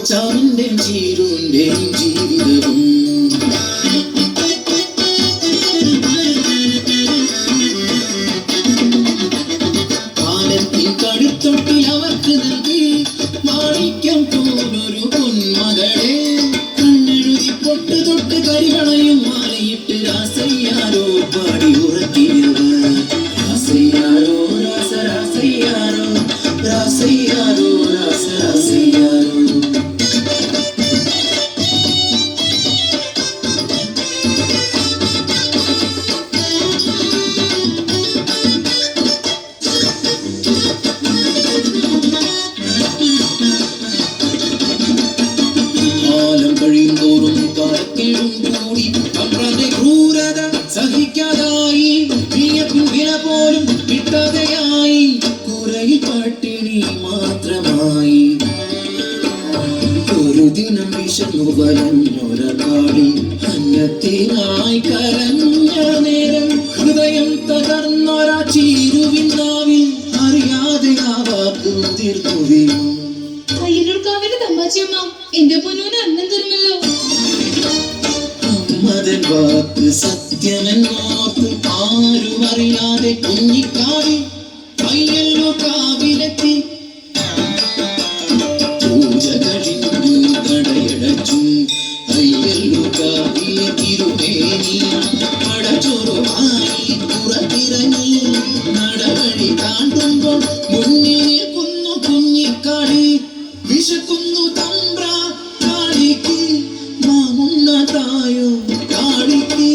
ചാവിന്റെ ചീരുന്റെ ജീവിതവും കാലത്തിൻ കടുത്തൊട്ടിൽ അവർക്ക് നൽകി മാണിക്യം പോലൊരു പൊന്മകളെ കണ്ണെഴുതി പൊട്ട് തൊട്ട് കരിവളയും മാലയിട്ട് രാസയ്യാരോ പാടി ഉറക്കിയവർ രാസയ്യാരോ രാസരാസയ്യാരോ രാസയ്യാരോ രാസരാസയ്യാരോ കഴിയുന്തോറും കാലത്തിലും കൂടി അമ്രന്റെ ക്രൂരത സഹിക്കാതായി വിയർപ്പിൻ വില പോലും കിട്ടാതെയായി കുറയിൽ പട്ടിണി മാത്രമായി ഒരു ദിനം വിശന്നു വലഞ്ഞൊരാളി അന്നത്തിനായി കരഞ്ഞ നേരം ഹൃദയം തകർന്നൊരാ ചീരുവിന്നാവിൽ അറിയാതെ ആ വാക്ക് തീർത്തു വീണു. എന്റെ പൊന്നൂന് അന്നം തരുമല്ലോ. അമ്മതൻ വാക്ക് സത്യമെന്നോർത്ത് ആരും അറിയാതെ കുഞ്ഞിക്കാവിൽ അയ്യല്ലോ കാവിലെത്തി പൂജ കഴിഞ്ഞു കടയടച്ചു അയ്യല്ലോ കാവിലെ തിരുമേനി പടച്ചോറുമായി പുറത്തിറങ്ങി നടവഴി താണ്ടുമ്പോൾ മുന്നിൽ നിൽക്കുന്നു കുഞ്ഞിക്കാട് വിശക്കുന്നു തമ്പ്ര കാളിക്ക് മാമുണ്ണ തായോ കാളിക്ക്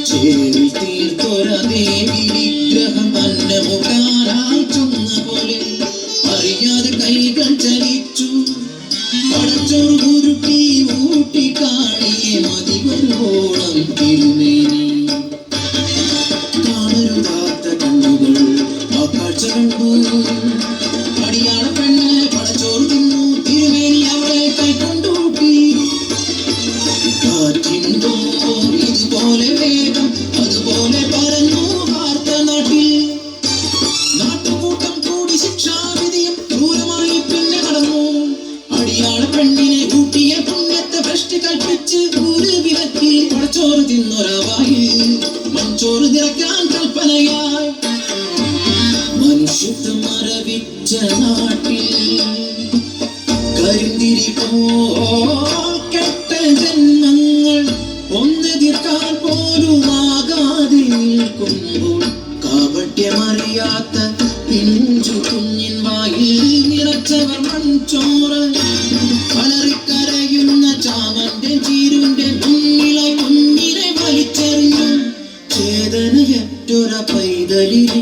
ചേരി തീർത്തൊര ദേവി വിഗ്രഹം അന്നമുട്ടാനായി ചൊന്ന പോലെ അറിയാതെ കൈകൾ ചലിച്ചു പടച്ചോറ് ഉരുട്ടി ഊട്ടി കാളിയെ മതി വരുവോളം തിരുമേനി കാണരുതാത്ത കണ്ണുകൾ ആ കാഴ്ച കണ്ടു. അടിയാള പെണ്ണ് പടച്ചോറ് തിന്നു തിരുമേനി അവളെ കൈക്കൊണ്ടൂട്ടി. കാറ്റിന്തോ ഇതുപോലെ വേഗം അതുപോലെ പരന്നു വാർത്ത നാട്ടിൽ. നാട്ടുകൂട്ടം കൂടി ശിക്ഷാവിധിയും ക്രൂരമായി പിന്നെ കടന്നു. അടിയാള പെണ്ണിനെ കൂട്ടിയ പുണ്യത്തെ ഭ്രഷ്ടി കൽപ്പിച്ച് ഒരു വിലക്കി പടച്ചോറ് തിന്നൊരവായി മൺചോറ് നിറയ്ക്കാൻ കൽപ്പനയായി. മനുഷ്യത്വം മരവിച്ച നാട്ടിൽ കരിന്തിരി കെട്ട ജന്മങ്ങൾ ഒന്നെതിർക്കാൻ പോലും ആകാതെ നിൽക്കുമ്പോൾ കാപട്യമറിയാത്ത പിഞ്ചു കുഞ്ഞിൻ വായിൽ നിറച്ചവർ മൺചോറ് അലറിക്കരയുന്ന ചാമന്റെ ചീരുന്റെ മുന്നിലായി കുഞ്ഞിനെ വലിച്ചെറിഞ്ഞു. ചേതനയറ്റൊര പൈതലിനെ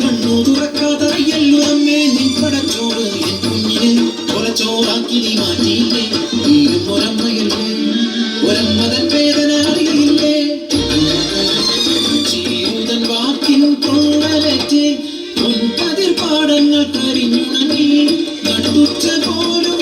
കണ്ണു തുറക്കാതറിയല്ലോ അമ്മേ നിൻ പടച്ചോറ് എൻ കുഞ്ഞിനെ കൊലച്ചോറാക്കി നീ മാറ്റിയില്ലേ. നീയും ഒരമ്മയല്ലേ, ഒരമ്മതൻ വേദന അറിയില്ലേ. ചീരുതൻ വാക്കിൻ കൊള്ളലേറ്റ് പൊൻകതിർ പാടങ്ങൾ കരിഞ്ഞുണങ്ങി നട്ടുച്ച പോലും